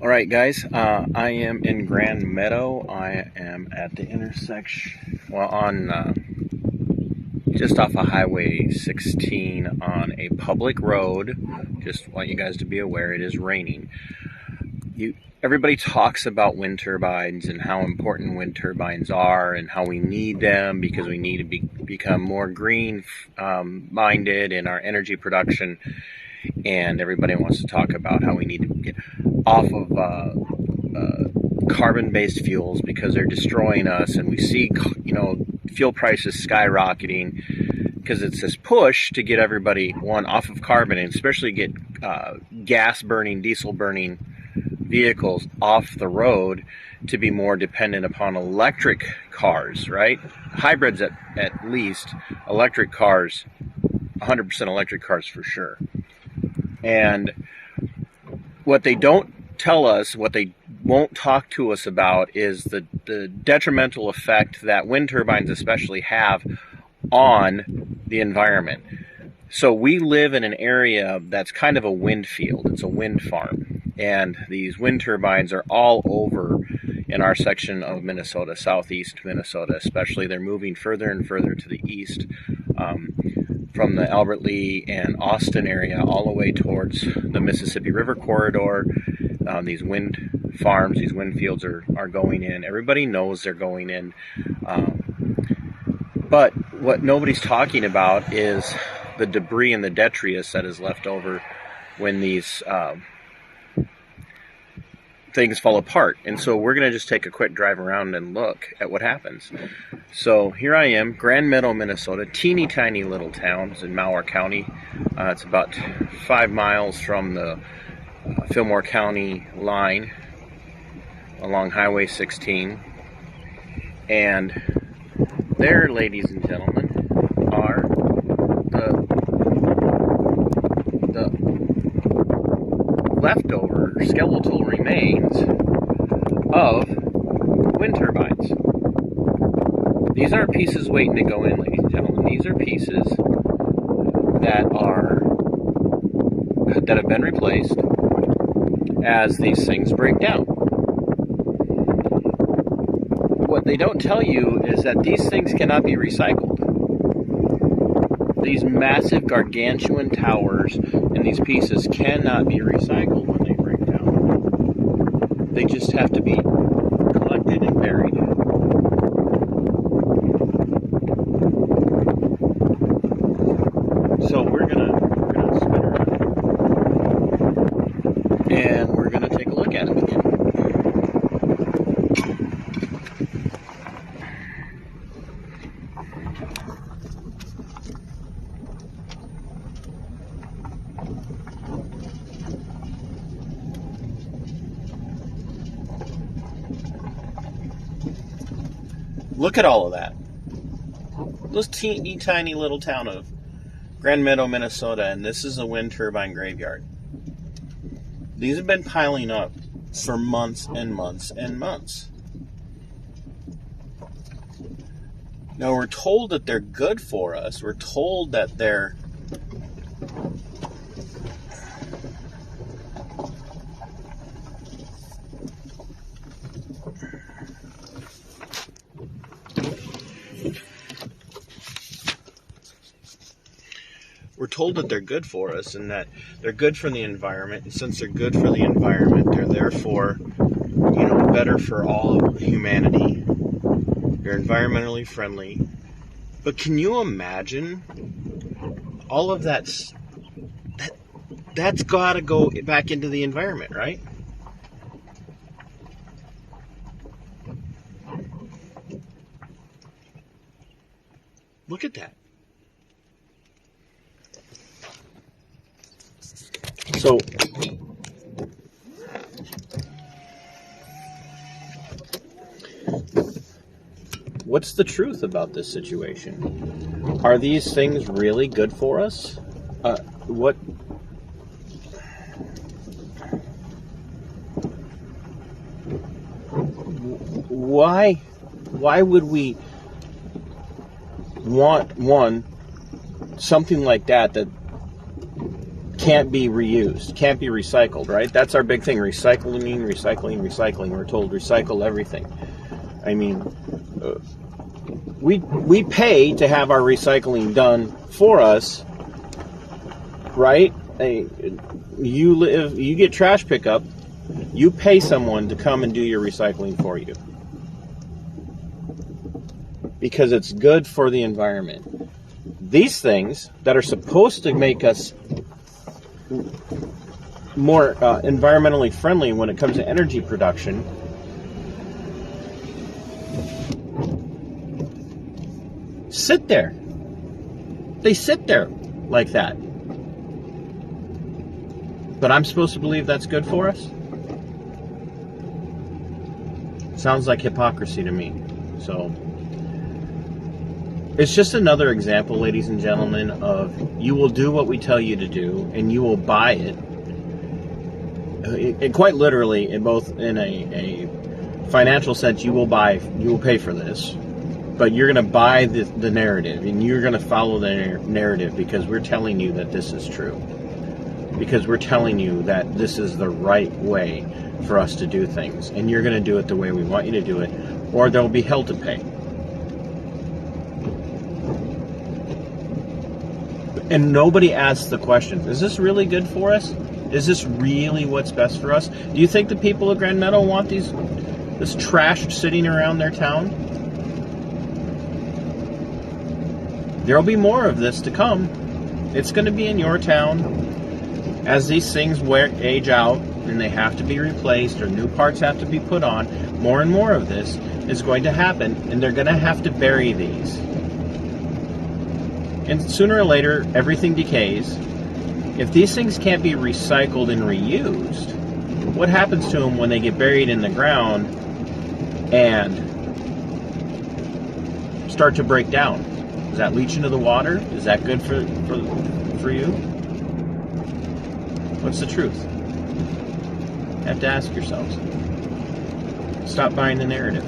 All right, guys, I am in Grand Meadow. I am at the intersection, just off of Highway 16 on a public road. Just want you guys to be aware it is raining. Everybody talks about wind turbines and how important wind turbines are and how we need them because we need to become more green minded in our energy production. And everybody wants to talk about how we need to get off of carbon-based fuels because they're destroying us, and we see fuel prices skyrocketing because it's this push to get everybody off of carbon, and especially get gas burning, diesel burning vehicles off the road to be more dependent upon electric cars, right? Hybrids at least, electric cars, 100% electric cars for sure. And what they don't tell us, what they won't talk to us about, is the detrimental effect that wind turbines especially have on the environment. So we live in an area that's kind of a wind field. It's a wind farm. And these wind turbines are all over in our section of Minnesota, southeast Minnesota especially. They're moving further and further to the east. From the Albert Lee and Austin area all the way towards the Mississippi River corridor. These wind farms, these wind fields are going in. Everybody knows they're going in. But what nobody's talking about is the debris and the detritus that is left over when these things fall apart. And so we're going to just take a quick drive around and look at what happens. So here I am, Grand Meadow, Minnesota, teeny tiny little town. It's in Malheur County. It's about 5 miles from the Fillmore County line along Highway 16. And there, ladies and gentlemen, are the leftover skeletal remains of wind turbines. These aren't pieces waiting to go in, ladies and gentlemen. These are pieces that have been replaced as these things break down. What they don't tell you is that these things cannot be recycled. These massive gargantuan towers and these pieces cannot be recycled when they break down. They just have to be collected and buried. So we're gonna spin around and we're gonna take a look at them again. Look at all of that. This teeny tiny little town of Grand Meadow, Minnesota, and this is a wind turbine graveyard. These have been piling up for months and months and months. Now we're told that they're good for us. We're told that they're good for us and that they're good for the environment. And since they're good for the environment, they're therefore, better for all of humanity. They're environmentally friendly. But can you imagine all of that's got to go back into the environment, right? Look at that. So, what's the truth about this situation? Are these things really good for us? Why would we want something like that can't be reused, can't be recycled, right? That's our big thing, recycling. We're told recycle everything. I mean, we pay to have our recycling done for us, right? You get trash pickup, you pay someone to come and do your recycling for you. Because it's good for the environment. These things that are supposed to make us more environmentally friendly when it comes to energy production, sit there. They sit there like that. But I'm supposed to believe that's good for us? Sounds like hypocrisy to me. So it's just another example, ladies and gentlemen, of you will do what we tell you to do, and you will buy it. And quite literally, in a financial sense, you will pay for this, but you're going to buy the narrative, and you're going to follow the narrative because we're telling you that this is true. Because we're telling you that this is the right way for us to do things, and you're going to do it the way we want you to do it, or there'll be hell to pay. And nobody asks the question, is this really good for us? Is this really what's best for us? Do you think the people of Grand Meadow want this trash sitting around their town? There'll be more of this to come. It's going to be in your town. As these things age out and they have to be replaced or new parts have to be put on, more and more of this is going to happen, and they're going to have to bury these. And sooner or later, everything decays. If these things can't be recycled and reused, what happens to them when they get buried in the ground and start to break down? Does that leach into the water? Is that good for you? What's the truth? You have to ask yourselves. Stop buying the narrative.